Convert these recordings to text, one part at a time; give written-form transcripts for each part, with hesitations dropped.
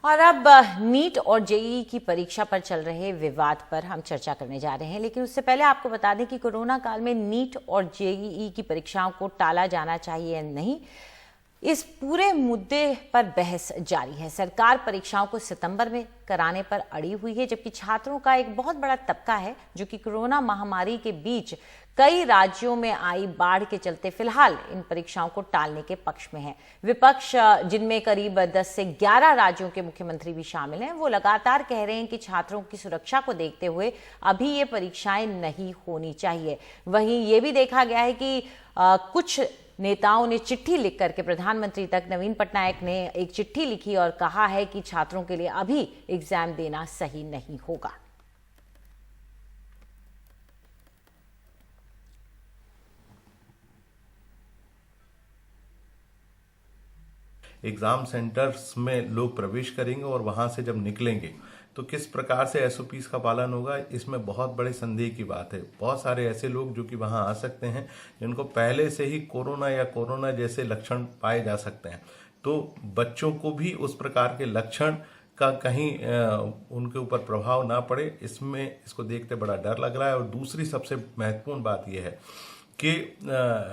और अब नीट और जेईई की परीक्षा पर चल रहे विवाद पर हम चर्चा करने जा रहे हैं, लेकिन उससे पहले आपको बता दें कि कोरोना काल में नीट और जेईई की परीक्षाओं को टाला जाना चाहिए या नहीं, इस पूरे मुद्दे पर बहस जारी है। सरकार परीक्षाओं को सितंबर में कराने पर अड़ी हुई है, जबकि छात्रों का एक बहुत बड़ा तबका है जो कि कोरोना महामारी के बीच कई राज्यों में आई बाढ़ के चलते फिलहाल इन परीक्षाओं को टालने के पक्ष में है। विपक्ष, जिनमें करीब 10 से 11 राज्यों के मुख्यमंत्री भी शामिल हैं, वो लगातार कह रहे हैं कि छात्रों की सुरक्षा को देखते हुए अभी ये परीक्षाएं नहीं होनी चाहिए। वहीं ये भी देखा गया है कि कुछ नेताओं ने चिट्ठी लिख करके प्रधानमंत्री तक, नवीन पटनायक ने एक चिट्ठी लिखी और कहा है कि छात्रों के लिए अभी एग्जाम देना सही नहीं होगा। एग्ज़ाम सेंटर्स में लोग प्रवेश करेंगे और वहाँ से जब निकलेंगे तो किस प्रकार से एसओपीज़ का पालन होगा, इसमें बहुत बड़े संदेह की बात है। बहुत सारे ऐसे लोग जो कि वहाँ आ सकते हैं जिनको पहले से ही कोरोना या कोरोना जैसे लक्षण पाए जा सकते हैं, तो बच्चों को भी उस प्रकार के लक्षण का कहीं उनके ऊपर प्रभाव ना पड़े, इसको देखते बड़ा डर लग रहा है। और दूसरी सबसे महत्वपूर्ण बात यह है कि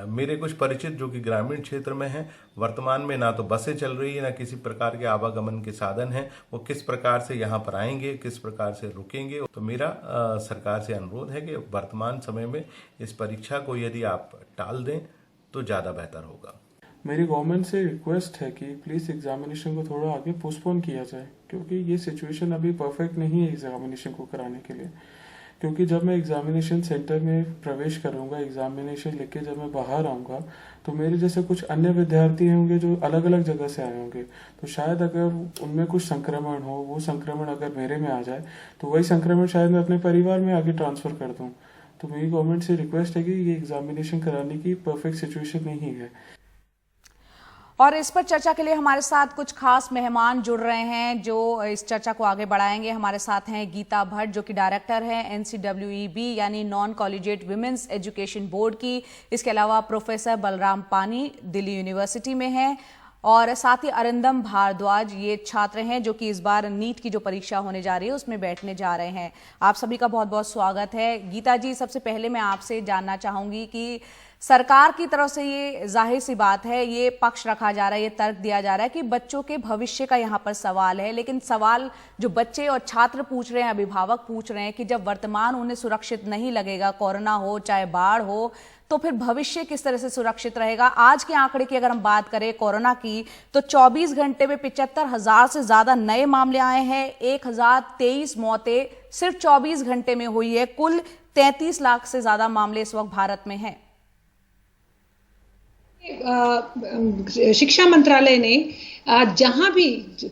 मेरे कुछ परिचित जो कि ग्रामीण क्षेत्र में हैं, वर्तमान में ना तो बसें चल रही है, ना किसी प्रकार के आवागमन के साधन हैं, वो किस प्रकार से यहाँ पर आएंगे, किस प्रकार से रुकेंगे। तो मेरा सरकार से अनुरोध है कि वर्तमान समय में इस परीक्षा को यदि आप टाल दें तो ज़्यादा बेहतर होगा। मेरी गवर्नमेंट से रिक्वेस्ट है कि प्लीज़ एग्जामिनेशन को थोड़ा आगे पोस्टपोन किया जाए, क्योंकि ये सिचुएशन अभी परफेक्ट नहीं है एग्जामिनेशन को कराने के लिए। क्योंकि जब मैं एग्जामिनेशन सेंटर में प्रवेश करूंगा, एग्जामिनेशन लेके जब मैं बाहर आऊंगा, तो मेरे जैसे कुछ अन्य विद्यार्थी होंगे जो अलग अलग जगह से आए होंगे, तो शायद अगर उनमें कुछ संक्रमण हो, वो संक्रमण अगर मेरे में आ जाए तो वही संक्रमण शायद मैं अपने परिवार में आगे ट्रांसफर कर दूं। तो मेरी गवर्नमेंट से रिक्वेस्ट है कि ये एग्जामिनेशन कराने की परफेक्ट सिचुएशन नहीं है। और इस पर चर्चा के लिए हमारे साथ कुछ खास मेहमान जुड़ रहे हैं जो इस चर्चा को आगे बढ़ाएंगे। हमारे साथ हैं गीता भट्ट, जो कि डायरेक्टर हैं NCWEB यानी non collegiate women's education board की। इसके अलावा प्रोफेसर बलराम पानी दिल्ली यूनिवर्सिटी में हैं, और साथ ही अरिंदम भारद्वाज, ये छात्र हैं जो कि इस बार नीट की जो परीक्षा होने जा रही है उसमें बैठने जा रहे हैं। आप सभी का बहुत बहुत स्वागत है। गीता जी, सबसे पहले मैं आपसे जानना चाहूंगी कि सरकार की तरफ से ये जाहिर सी बात है, ये पक्ष रखा जा रहा है, ये तर्क दिया जा रहा है कि बच्चों के भविष्य का यहाँ पर सवाल है, लेकिन सवाल जो बच्चे और छात्र पूछ रहे हैं, अभिभावक पूछ रहे हैं कि जब वर्तमान उन्हें सुरक्षित नहीं लगेगा, कोरोना हो चाहे बाढ़ हो, तो फिर भविष्य किस तरह से सुरक्षित रहेगा। आज के आंकड़े की अगर हम बात करें कोरोना की, तो 24 घंटे में 75,000 से ज्यादा नए मामले आए हैं, 1023 मौतें सिर्फ 24 घंटे में हुई है। कुल 33 लाख से ज्यादा मामले इस वक्त भारत में हैं। शिक्षा मंत्रालय ने जहां भी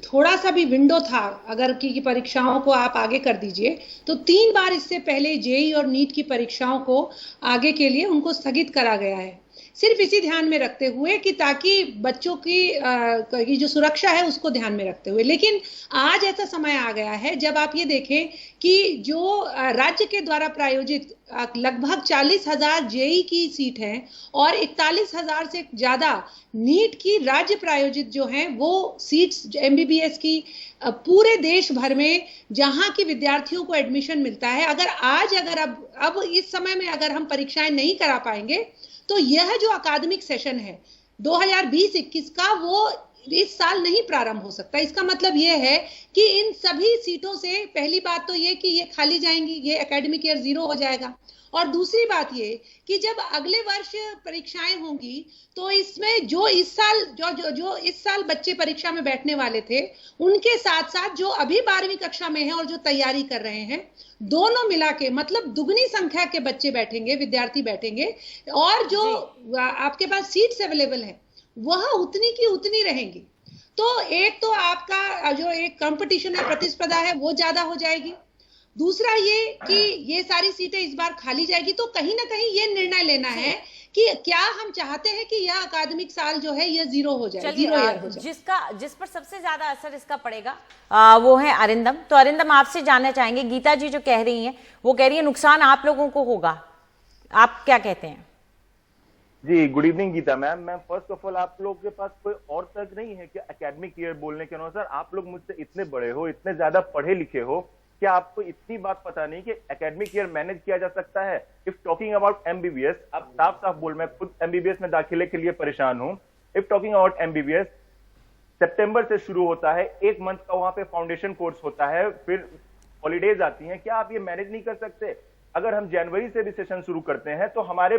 थोड़ा सा भी विंडो था, अगर की परीक्षाओं को आप आगे कर दीजिए, तो 3 बार इससे पहले जेईई और नीट की परीक्षाओं को आगे के लिए उनको स्थगित करा गया है, सिर्फ इसी ध्यान में रखते हुए कि ताकि बच्चों की जो सुरक्षा है उसको ध्यान में रखते हुए। लेकिन आज ऐसा समय आ गया है जब आप ये देखें कि जो राज्य के द्वारा प्रायोजित लगभग 40,000 जेईई की सीट है और 41,000 से ज्यादा नीट की राज्य प्रायोजित जो हैं वो सीट्स MBBS की पूरे देश भर में जहां की विद्यार्थियों को एडमिशन मिलता है, अगर अब इस समय में अगर हम परीक्षाएं नहीं करा पाएंगे तो यह जो अकादमिक सेशन है 2020-21 का, वो इस साल नहीं प्रारंभ हो सकता। इसका मतलब यह है कि इन सभी सीटों से पहली बात तो ये कि ये खाली जाएंगी, ये एकेडमिक ईयर 0 हो जाएगा। और दूसरी बात ये कि जब अगले वर्ष परीक्षाएं होंगी तो इसमें जो इस साल बच्चे परीक्षा में बैठने वाले थे, उनके साथ साथ जो अभी 12वीं कक्षा में हैं और जो तैयारी कर रहे हैं, दोनों मिला के मतलब दुगनी संख्या के बच्चे बैठेंगे, विद्यार्थी बैठेंगे, और जो आपके पास सीट्स अवेलेबल है वह उतनी की उतनी रहेंगी। तो एक तो आपका जो एक कंपटीशन है, प्रतिस्पर्धा है, वो ज्यादा हो जाएगी। दूसरा ये कि ये सारी सीटें इस बार खाली जाएगी, तो कहीं ना कहीं ये निर्णय लेना है कि क्या हम चाहते हैं कि यह अकादमिक साल जो है यह 0 हो जाए, 0 ईयर हो जाए। जिस पर सबसे ज्यादा असर इसका पड़ेगा वो है अरिंदम। तो अरिंदम, आपसे जानना चाहेंगे, गीता जी जो कह रही हैं वो कह रही है नुकसान आप लोगों को होगा, आप क्या कहते हैं? जी, गुड इवनिंग गीता मैम। मैं फर्स्ट ऑफ ऑल आप लोग के पास कोई और तर्क नहीं है कि एकेडमिक ईयर बोलने के अनुसार आप लोग मुझसे इतने बड़े हो, इतने ज्यादा पढ़े लिखे हो, क्या आपको इतनी बात पता नहीं कि एकेडमिक ईयर मैनेज किया जा सकता है? इफ टॉकिंग अबाउट एमबीबीएस, आप साफ साफ बोल, मैं खुद एमबीबीएस में दाखिले के लिए परेशान हूं। इफ टॉकिंग अबाउट एमबीबीएस, सितंबर से शुरू होता है, 1 मंथ का वहां पे फाउंडेशन कोर्स होता है, फिर हॉलीडेज आती हैं। क्या आप ये मैनेज नहीं कर सकते? अगर हम जनवरी से भी सेशन शुरू करते हैं तो हमारे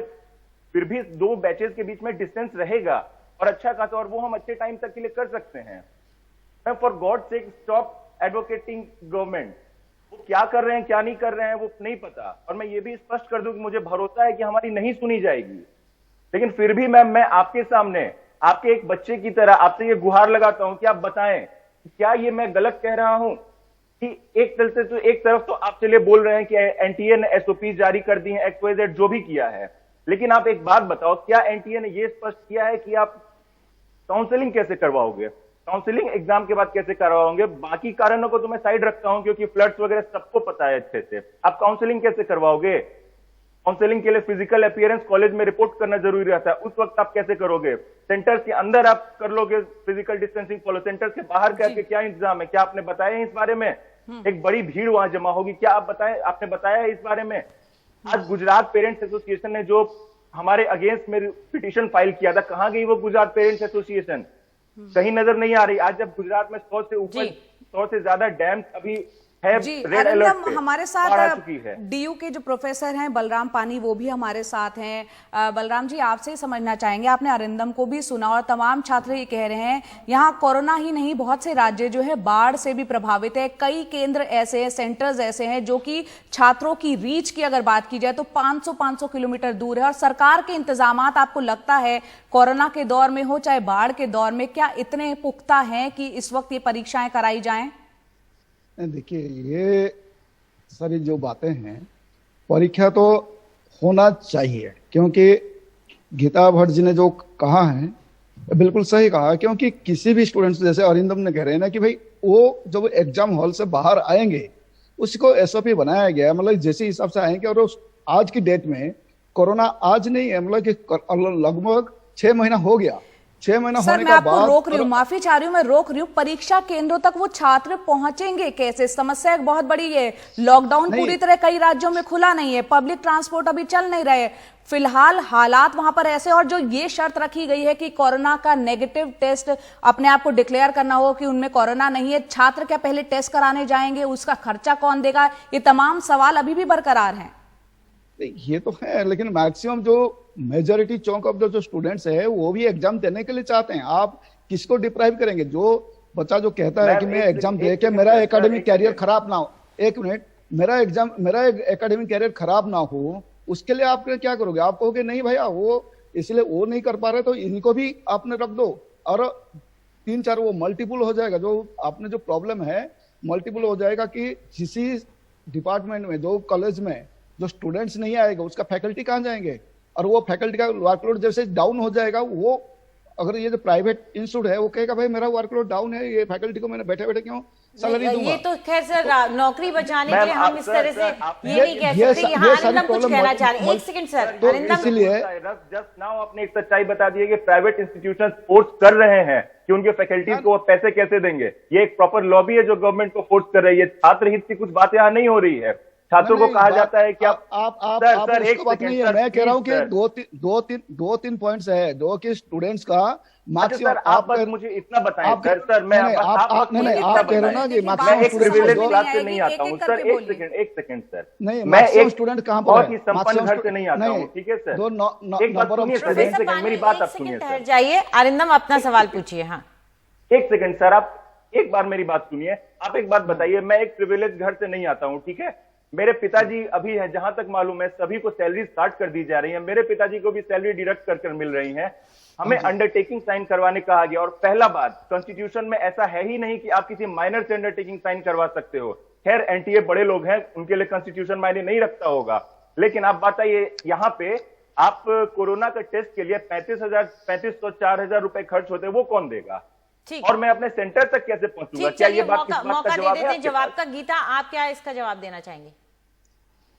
फिर भी 2 बैचेस के बीच में डिस्टेंस रहेगा और अच्छा खासा, और वो हम अच्छे टाइम तक के लिए कर सकते हैं। For God sake stop advocating government. वो क्या कर रहे हैं क्या नहीं कर रहे हैं वो नहीं पता, और मैं ये भी स्पष्ट कर दूं कि मुझे भरोसा है कि हमारी नहीं सुनी जाएगी। लेकिन फिर भी मैं आपके सामने, आपके एक बच्चे की तरह आपसे ये गुहार लगाता हूं कि आप बताएं क्या ये मैं गलत कह रहा हूं कि एक तरफ तो आप चलिए बोल रहे हैं कि एनटीए ने एसओपी जारी कर दी है, XYZ जो भी किया है, लेकिन आप एक बात बताओ, क्या एनटीए ने यह स्पष्ट किया है कि आप काउंसलिंग कैसे करवाओगे? काउंसलिंग एग्जाम के बाद कैसे करवाओगे? बाकी कारणों को तो मैं साइड रखता हूं क्योंकि फ्लड्स वगैरह सबको पता है अच्छे से। आप काउंसलिंग कैसे करवाओगे? काउंसलिंग के लिए फिजिकल अपीयरेंस कॉलेज में रिपोर्ट करना जरूरी रहता है, उस वक्त आप कैसे करोगे? सेंटर्स के अंदर आप कर लोगे फिजिकल डिस्टेंसिंग फॉलो, सेंटर्स के बाहर करके क्या इंतजाम है? क्या आपने बताया है इस बारे में? एक बड़ी भीड़ वहां जमा होगी, क्या आपने बताया है इस बारे में? आज गुजरात पेरेंट्स एसोसिएशन ने जो हमारे अगेंस्ट में पिटीशन फाइल किया था, कहां गई वो गुजरात पेरेंट्स एसोसिएशन? कहीं नजर नहीं आ रही। आज जब गुजरात में 100 से ऊपर, 100 से ज्यादा डैम अभी है रेड अलर्ट पे, हमारे बाढ़ आ साथ चुकी है। डीयू के जो प्रोफेसर हैं बलराम पानी, वो भी हमारे साथ हैं। बलराम जी, आपसे ही समझना चाहेंगे, आपने अरिंदम को भी सुना और तमाम छात्र ये कह रहे हैं यहाँ कोरोना ही नहीं, बहुत से राज्य जो है बाढ़ से भी प्रभावित है। कई केंद्र ऐसे हैं, सेंटर्स ऐसे हैं जो कि छात्रों की रीच की अगर बात की जाए तो 500 किलोमीटर दूर है, और सरकार के इंतजाम आपको लगता है कोरोना के दौर में हो चाहे बाढ़ के दौर में, क्या इतने पुख्ता हैं कि इस वक्त ये परीक्षाएं कराई जाएं? देखिए, ये सारी जो बातें हैं, परीक्षा तो होना चाहिए, क्योंकि गीता भट्ट जी ने जो कहा है बिल्कुल सही कहा। क्योंकि किसी भी स्टूडेंट्स, जैसे अरिंदम ने कह रहे हैं ना कि भाई वो जब एग्जाम हॉल से बाहर आएंगे उसको एसओपी बनाया गया, मतलब जैसे हिसाब से आएंगे। और आज की डेट में कोरोना आज नहीं है, मतलब कि लगभग 6 महीना हो गया। 6 महीना सर, होने मैं का आपको बाद रोक रही हूँ, माफी चाह रही हूँ, मैं रोक रही हूँ। परीक्षा केंद्रों तक वो छात्र पहुंचेंगे कैसे? समस्या एक बहुत बड़ी है। लॉकडाउन पूरी तरह कई राज्यों में खुला नहीं है, पब्लिक ट्रांसपोर्ट अभी चल नहीं रहे, फिलहाल हालात वहां पर ऐसे। और जो ये शर्त रखी गई है कि कोरोना का नेगेटिव टेस्ट अपने आप को डिक्लेयर करना हो कि उनमें कोरोना नहीं है, छात्र क्या पहले टेस्ट कराने जाएंगे? उसका खर्चा कौन देगा? ये तमाम सवाल अभी भी बरकरार हैं। ये तो है, लेकिन मैक्सिमम जो मेजोरिटी चौंक ऑफ जो स्टूडेंट्स है वो भी एग्जाम देने के लिए चाहते हैं। आप किसको डिप्राइव करेंगे? जो बच्चा जो कहता है कि मैं एग्जाम दे के मेरा एकेडमिक कैरियर खराब ना हो, एक मिनट, मेरा एकेडमिक कैरियर खराब ना हो, उसके लिए आप क्या करोगे? आप कहोगे नहीं भैया वो इसलिए वो नहीं कर पा रहे तो इनको भी आपने रख दो, और 3-4 वो मल्टीपल हो जाएगा। जो आपने जो प्रॉब्लम है मल्टीपल हो जाएगा कि किसी डिपार्टमेंट में, जो कॉलेज में जो स्टूडेंट्स नहीं आएगा उसका फैकल्टी कहाँ जाएंगे? और वो फैकल्टी का वर्कलोड जैसे डाउन हो जाएगा, वो अगर ये जो प्राइवेट इंस्टीट्यूट है वो कहेगा भाई मेरा वर्कलोड डाउन है, ये फैकल्टी को मैंने बैठे बैठे क्यों सैलरी दूंगा? ये तो खैर सर, नौकरी बचाने के लिए हम इस तरह से ये नहीं कह सकते। यहाँ अरिंदम कुछ कहना चाह रहे हैं, एक सेकंड सर। तो इसलिए जस्ट नाउ आपने एक सच्चाई बता दी है कि प्राइवेट इंस्टीट्यूशन फोर्स कर रहे हैं कि उनके फैकल्टीज को वो पैसे कैसे देंगे। ये एक प्रॉपर लॉबी है जो गवर्नमेंट को फोर्स कर रही है। छात्र हित की कुछ बातें यहाँ नहीं हो रही है। छात्रों को कहा जाता है कि आप सर एक बात नहीं है, मैं कह रहा हूँ कि 2-3 पॉइंट्स है जो कि स्टूडेंट्स का मैक्सिमम। आप बस मुझे इतना बताएं सर, मैं आप कह रहे हो ना कि मैं एक प्रिविलेज क्लास से नहीं आता हूँ सर। एक सेकंड सर, नहीं, मैं एक स्टूडेंट कहाँ पर बहुत ही संपन्न घर से नहीं आता हूँ, ठीक है सर? एक बात सुनिए सर, एक सेकंड मेरी बात आप सुनिए सर। जाइए अरिंदम, अपना सवाल पूछिए। हाँ, एक सेकंड सर, आप एक बार मेरी बात सुनिए। आप एक बात बताइए, मैं एक प्रिविलेज घर से नहीं आता हूँ, ठीक है? मेरे पिताजी अभी है, जहां तक मालूम है सभी को सैलरी स्टार्ट कर दी जा रही है, मेरे पिताजी को भी सैलरी डिडक्ट कर मिल रही है। हमें अंडरटेकिंग साइन करवाने कहा गया, और पहला बात, कॉन्स्टिट्यूशन में ऐसा है ही नहीं कि आप किसी माइनर से अंडरटेकिंग साइन करवा सकते हो। खैर एनटीए बड़े लोग हैं, उनके लिए कॉन्स्टिट्यूशन मायने नहीं रखता होगा, लेकिन आप बताइए यहाँ पे आप कोरोना का टेस्ट के लिए 3500-4000 रुपए खर्च होते हैं, वो कौन देगा? और मैं अपने सेंटर तक कैसे पहुंचूंगा? क्या ये बात किस बात का जवाब है? जवाब का गीता, आप क्या इसका जवाब देना चाहेंगे?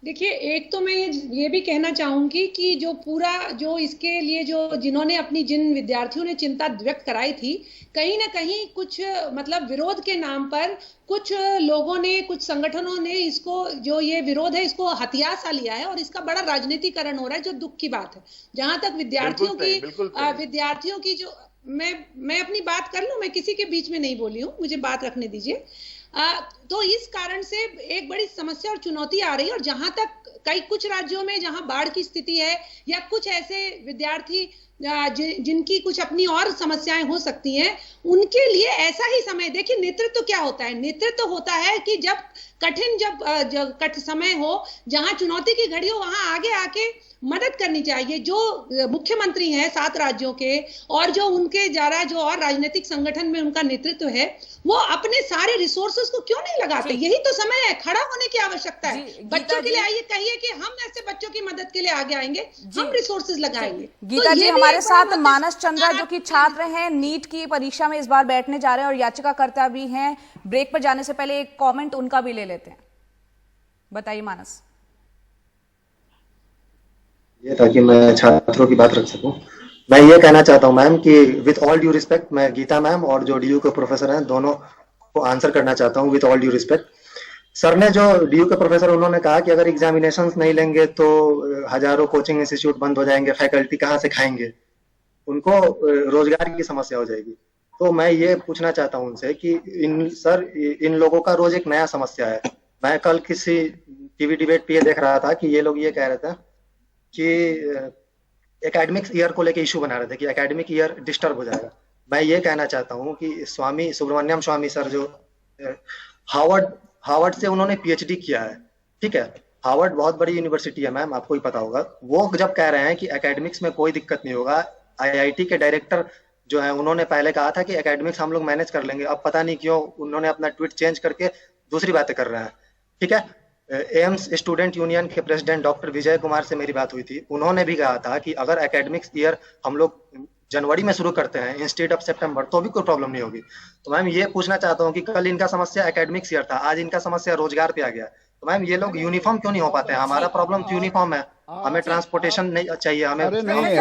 देखिए, एक तो मैं ये भी कहना चाहूंगी कि जो इसके लिए जिन्होंने जिन विद्यार्थियों ने चिंता व्यक्त कराई थी, कहीं ना कहीं कुछ मतलब विरोध के नाम पर कुछ लोगों ने, कुछ संगठनों ने इसको, जो ये विरोध है, इसको हथियार सा लिया है और इसका बड़ा राजनीतिकरण हो रहा है, जो दुख की बात है। जहां तक विद्यार्थियों की जो मैं अपनी बात कर लूं, मैं किसी के बीच में नहीं बोली हूं, मुझे बात रखने दीजिए। तो इस कारण से एक बड़ी समस्या और चुनौती आ रही है। और जहां तक कुछ राज्यों में जहां बाढ़ की स्थिति है, या कुछ ऐसे विद्यार्थी जिनकी कुछ अपनी और समस्याएं हो सकती हैं, उनके लिए ऐसा ही समय, देखिए नेतृत्व क्या होता है, नेतृत्व होता है कि जब कठिन समय हो, जहां चुनौती की घड़ी हो, वहां आगे आके मदद करनी चाहिए। जो मुख्यमंत्री हैं 7 राज्यों के, और जो उनके जो और राजनीतिक संगठन में उनका नेतृत्व है, वो अपने सारे रिसोर्सेज को क्यों नहीं लगाते? यही तो समय है, खड़ा होने की आवश्यकता है। बच्चों के लिए आइए, कहिए कि हम ऐसे बच्चों की मदद के लिए आगे आएंगे, हम रिसोर्सेज लगाएंगे। गीता जी, हमारे साथ मानस चंद्रा जो कि छात्र हैं, नीट की परीक्षा में इस बार बैठने जा रहे हैं और याचिकाकर्ता भी हैं। ब्रेक पर जाने से पहले एक कमेंट उनका भी ले लेते हैं। बताइए मानस। ये ताकि मैं छात्रों की बात रख सकूं, मैं ये कहना चाहता हूं मैम कि विथ ऑल ड्यू रिस्पेक्ट, मैं गीता मैम और जो डीयू के प्रोफेसर हैं दोनों को आंसर करना चाहता हूं with all due respect. Sir ने, जो डीयू के प्रोफेसर, उन्होंने कहा कि अगर एग्जामिनेशंस नहीं लेंगे तो हजारों कोचिंग इंस्टीट्यूट बंद हो जाएंगे, फैकल्टी कहाँ से खाएंगे, उनको रोजगार की समस्या हो जाएगी। तो मैं ये पूछना चाहता हूं उनसे कि इन लोगों का रोज एक नया समस्या है। मैं कल किसी टीवी डिबेट पे ये देख रहा था कि ये लोग ये कह रहे थे कि एकेडमिक ईयर को लेके इशू बना रहे थे कि एकेडमिक ईयर डिस्टर्ब हो जाएगा। मैं ये कहना चाहता हूँ कि स्वामी सुब्रमण्यम स्वामी सर, जो हार्वर्ड से उन्होंने पीएचडी किया है, ठीक है, हार्वर्ड बहुत बड़ी यूनिवर्सिटी है मैम, आपको ही पता होगा। वो जब कह रहे हैं कि एकेडमिक्स में कोई दिक्कत नहीं होगा, आईआईटी के डायरेक्टर जो है उन्होंने पहले कहा था कि एकेडमिक्स हम लोग मैनेज कर लेंगे, अब पता नहीं क्यों उन्होंने अपना ट्वीट चेंज करके दूसरी बातें कर रहे हैं, ठीक है। एम्स स्टूडेंट यूनियन के प्रेसिडेंट डॉक्टर विजय कुमार से मेरी बात हुई थी, उन्होंने भी कहा था कि अगर एकेडमिक्स ईयर हम लोग जनवरी में शुरू करते हैं इंस्टेड ऑफ सितंबर, तो भी कोई प्रॉब्लम नहीं होगी। तो मैम ये पूछना चाहता हूँ कि कल इनका समस्या एकेडमिक्स ईयर था, आज इनका समस्या रोजगार पे आ गया, तो मैम ये लोग यूनिफॉर्म क्यों नहीं हो पाते हैं? हमारा प्रॉब्लम तो यूनिफॉर्म है, हमें ट्रांसपोर्टेशन नहीं चाहिए, हमें मैं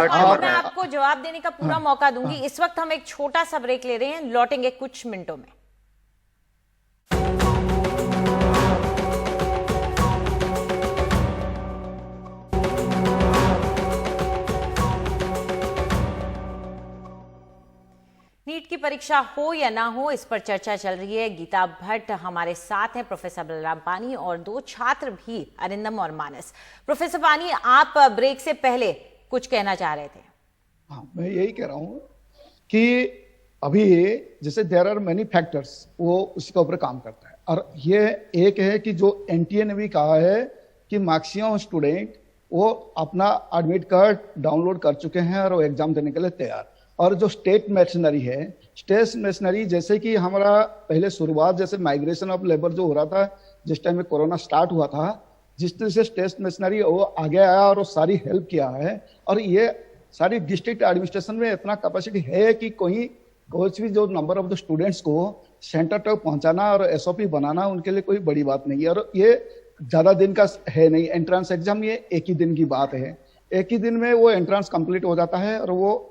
आपको जवाब देने का पूरा मौका दूंगी। इस वक्त हम एक छोटा सा ब्रेक ले रहे हैं, लौटेंगे कुछ मिनटों में। नीट की परीक्षा हो या ना हो, इस पर चर्चा चल रही है। गीता भट्ट हमारे साथ हैं, प्रोफेसर बलराम पानी, और 2 छात्र भी, अरिंदम और मानस। प्रोफेसर पानी, आप ब्रेक से पहले कुछ कहना चाह रहे थे। हाँ, मैं यही कह रहा हूं कि अभी जैसे देयर आर मेनी फैक्टर्स, वो उसके ऊपर काम करता है। और ये एक है कि जो एनटीए ने भी कहा है कि मैक्सिमम स्टूडेंट वो अपना एडमिट कार्ड डाउनलोड कर चुके हैं और वो एग्जाम देने के लिए तैयार। और जो स्टेट मशीनरी है, स्टेट मशीनरी, जैसे कि हमारा पहले शुरुआत जैसे माइग्रेशन ऑफ लेबर जो हो रहा था जिस टाइम में कोरोना स्टार्ट हुआ था, जिस तरह से स्टेट मशीनरी वो आगे आया और वो सारी हेल्प किया है। और ये सारी डिस्ट्रिक्ट एडमिनिस्ट्रेशन में इतना कैपेसिटी है कि कोई भी जो नंबर ऑफ द स्टूडेंट्स को सेंटर तक पहुंचाना और एसओपी बनाना उनके लिए कोई बड़ी बात नहीं है। और ये ज्यादा दिन का है नहीं, एंट्रेंस एग्जाम ये एक ही दिन की बात है, एक ही दिन में वो एंट्रेंस कंप्लीट हो जाता है और वो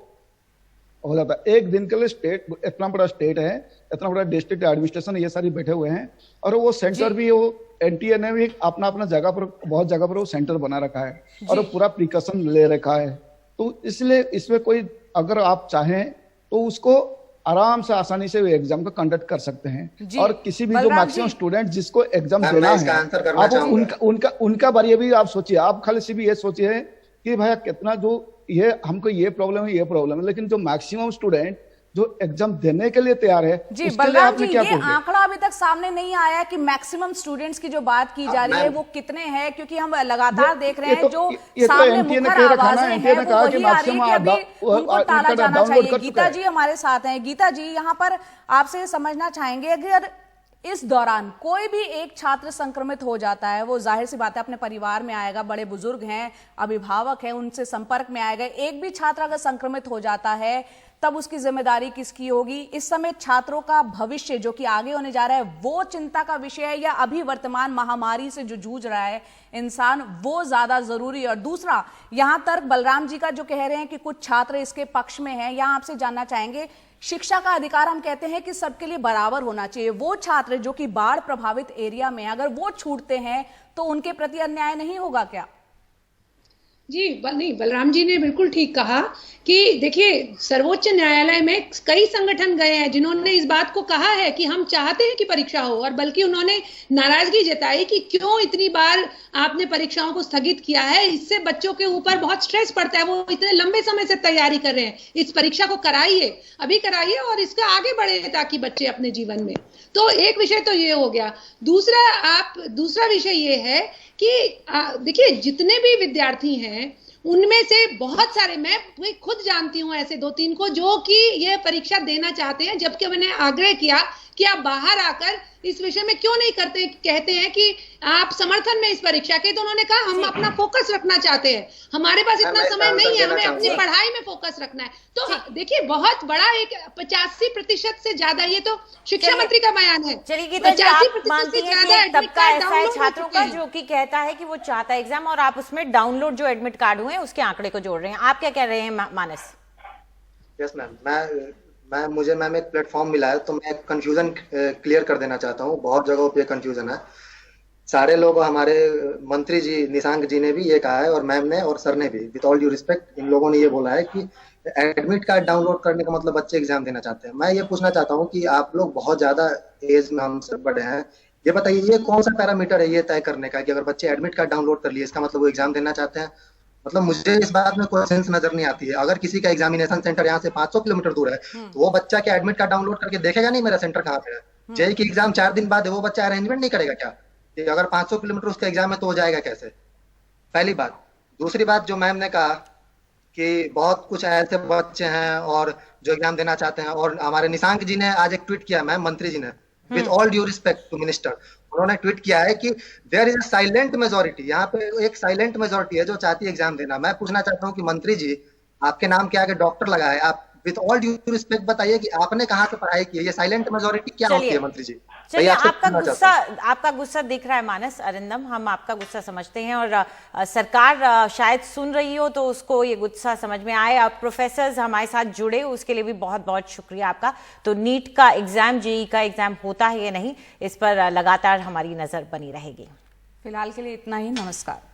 हो जाता है। एक दिन के लिए स्टेट, इतना बड़ा स्टेट है, इतना बड़ा डिस्ट्रिक्ट एडमिनिस्ट्रेशन, ये सारी बैठे हुए हैं। और वो सेंटर भी, वो एनटीए ने भी अपना अपना जगह पर, बहुत जगह पर वो सेंटर बना रखा है और वो पूरा प्रिकॉशन ले रखा है। तो इसलिए इसमें कोई, अगर आप चाहें तो उसको आराम से आसानी से एग्जाम को कंडक्ट कर सकते हैं। और किसी भी जो मैक्सिमम स्टूडेंट जिसको एग्जाम देना है, आप उनका बारे भी आप सोचिए। आप खाली सिर्फ ये सोचिए कि भाई कितना, जो ये हमको ये प्रॉब्लम है, ये प्रॉब्लम है, लेकिन जो मैक्सिमम स्टूडेंट जो एग्जाम देने के लिए तैयार है, जी बलराम जी, ये आंकड़ा अभी तक सामने नहीं आया कि मैक्सिमम स्टूडेंट्स की जो बात की जा रही है वो कितने हैं, क्योंकि हम लगातार देख रहे हैं जो सामने मुखर आवाजें हैं वो वही आ रही है कि अभी उनको टाला जाना चाहिए। गीता जी हमारे साथ हैं। गीता जी, यहाँ पर आपसे समझना चाहेंगे, अगर इस दौरान कोई भी एक छात्र संक्रमित हो जाता है, वो जाहिर सी बात है अपने परिवार में आएगा, बड़े बुजुर्ग हैं, अभिभावक हैं, उनसे संपर्क में आएगा, एक भी छात्र अगर संक्रमित हो जाता है तब उसकी जिम्मेदारी किसकी होगी? इस समय छात्रों का भविष्य जो कि आगे होने जा रहा है वो चिंता का विषय है, या अभी वर्तमान महामारी से जो जूझ रहा है इंसान वो ज्यादा जरूरी है? और दूसरा, यहां तर्क बलराम जी का जो कह रहे हैं कि कुछ छात्र इसके पक्ष में हैं, यहां आपसे जानना चाहेंगे, शिक्षा का अधिकार हम कहते हैं कि सबके लिए बराबर होना चाहिए, वो छात्र जो कि बाढ़ प्रभावित एरिया में अगर वो छूटते हैं तो उनके प्रति अन्याय नहीं होगा क्या? जी नहीं, बलराम जी ने बिल्कुल ठीक कहा कि देखिए सर्वोच्च न्यायालय में कई संगठन गए हैं जिन्होंने इस बात को कहा है कि हम चाहते हैं कि परीक्षा हो, और बल्कि उन्होंने नाराजगी जताई कि क्यों इतनी बार आपने परीक्षाओं को स्थगित किया है, इससे बच्चों के ऊपर बहुत स्ट्रेस पड़ता है, वो इतने लंबे समय से तैयारी कर रहे हैं, इस परीक्षा को कराइए, अभी कराइए और इसका आगे बढ़े ताकि बच्चे अपने जीवन में। तो एक विषय तो ये हो गया। दूसरा विषय ये है कि देखिए जितने भी विद्यार्थी हैं उनमें से बहुत सारे, मैं खुद जानती हूं ऐसे 2-3 को जो कि ये परीक्षा देना चाहते हैं, जबकि मैंने आग्रह किया कि आप बाहर आकर इस विषय में क्यों नहीं करते, कहते हैं कि आप समर्थन में इस परीक्षा के, तो उन्होंने कहा हम अपना फोकस रखना चाहते हैं, हमारे पास इतना समय नहीं है, हमें अपनी पढ़ाई में फोकस रखना है। तो देखिए बहुत बड़ा एक 85% से ज्यादा, ये तो शिक्षा मंत्री का बयान है, चलिए गीता जी, आप मानती हैं कि एक तबका ऐसा है छात्रों का जो कि कहता है कि वो चाहता है एग्जाम, और आप उसमें डाउनलोड जो एडमिट कार्ड हुए हैं उसके आंकड़े को जोड़ रहे हैं, आप क्या कह रहे हैं मानस? यस मैम, मुझे मैम एक प्लेटफॉर्म मिला है तो मैं कंफ्यूजन क्लियर कर देना चाहता हूँ। बहुत जगहों पे कंफ्यूजन है, सारे लोग, हमारे मंत्री जी निशांक जी ने भी ये कहा है और मैम ने और सर ने भी, विद ऑल ड्यू रिस्पेक्ट, इन लोगों ने ये बोला है कि एडमिट कार्ड डाउनलोड करने का मतलब बच्चे एग्जाम देना चाहते हैं। मैं ये पूछना चाहता हूँ कि आप लोग बहुत ज्यादा एज में हमसे बड़े हैं, ये बताइए ये कौन सा पैरामीटर है ये तय करने का कि अगर बच्चे एडमिट कार्ड डाउनलोड कर लिए इसका मतलब वो एग्जाम देना चाहते हैं? मतलब मुझे इस बात में कोई सेंस नजर नहीं आती है। अगर किसी का एग्जामिनेशन सेंटर यहाँ से 500 किलोमीटर दूर है तो वो बच्चा क्या एडमिट कार्ड डाउनलोड करके देखेगा नहीं मेरा सेंटर कहाँ पे है? जेई की एग्जाम 4 दिन बाद है, वो बच्चा अरेंजमेंट नहीं करेगा क्या कि अगर 500 किलोमीटर उसका एग्जाम है तो हो जाएगा कैसे? पहली बात। दूसरी बात, जो मैम ने कहा कि बहुत कुछ ऐसे बच्चे हैं और जो एग्जाम देना चाहते हैं, और हमारे निशांक जी ने आज एक ट्वीट किया, मैम मंत्री जी ने, with all due respect to minister, उन्होंने ट्वीट किया है कि there is a silent majority, यहाँ पे एक साइलेंट मेजोरिटी है जो चाहती है एग्जाम देना। मैं पूछना चाहता हूँ कि मंत्री जी, आपके नाम के आगे डॉक्टर लगा है, आप विद ऑल ड्यू रिस्पेक्ट बताइए कि आपने कहाँ से पढ़ाई की है? ये साइलेंट मेजोरिटी क्या होती है मंत्री जी? चलिए, आपका गुस्सा दिख रहा है मानस, अरिंदम, हम आपका गुस्सा समझते हैं, और सरकार शायद सुन रही हो तो उसको ये गुस्सा समझ में आए। आप प्रोफेसर्स हमारे साथ जुड़े, उसके लिए भी बहुत बहुत शुक्रिया आपका। तो नीट का एग्जाम, जेईई का एग्जाम होता है या नहीं, इस पर लगातार हमारी नजर बनी रहेगी। फिलहाल के लिए इतना ही, नमस्कार।